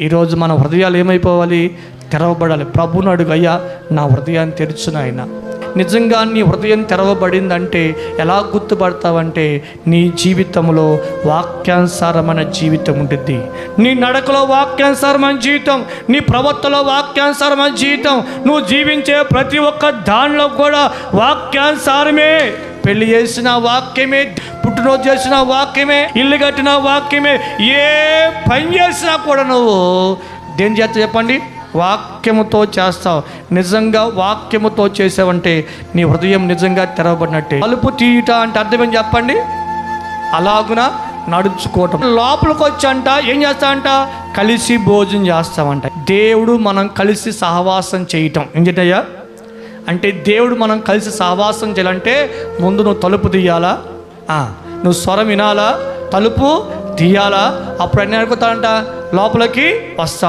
ఈరోజు మన హృదయాలు ఏమైపోవాలి? తెరవబడాలి. ప్రభువుని అడుగు, అయ్యా నా హృదయాన్ని తెరుచు నాయన. నిజంగా నీ హృదయం తెరవబడిందంటే ఎలా గుర్తుపడతావంటే, నీ జీవితంలో వాక్యానుసారమైన జీవితం ఉంటుంది. నీ నడకలో వాక్యానుసారమైన జీవితం, నీ ప్రవర్తనలో వాక్యానుసారమైన జీవితం, నువ్వు జీవించే ప్రతి ఒక్క దానిలో కూడా వాక్యానుసారమే. పెళ్లి చేసిన వాక్యమే, పుట్టినరోజు చేసిన వాక్యమే, ఇల్లు కట్టిన వాక్యమే, ఏ పని చేసినా కూడా నువ్వు దేని చేస్తా చెప్పండి? వాక్యముతో చేస్తావు. నిజంగా వాక్యముతో చేసావంటే నీ హృదయం నిజంగా తెరవబడినట్టే. తలుపు తీయుట అంటే అర్థం ఏం చెప్పండి? అలాగున నడుచుకోవటం. లోపలికి వచ్చంట ఏం చేస్తావంట? కలిసి భోజనం చేస్తామంట. దేవుడు మనం కలిసి సహవాసం చేయటం ఏంటయ్యా అంటే, దేవుడు మనం కలిసి సహవాసం చేయాలంటే ముందు నువ్వు తలుపు తీయాలా, నువ్వు స్వరం వినాలా, తలుపు తీయాలా, అప్పుడు అన్నీ అనుకుంటానంట లోపలికి వస్తా.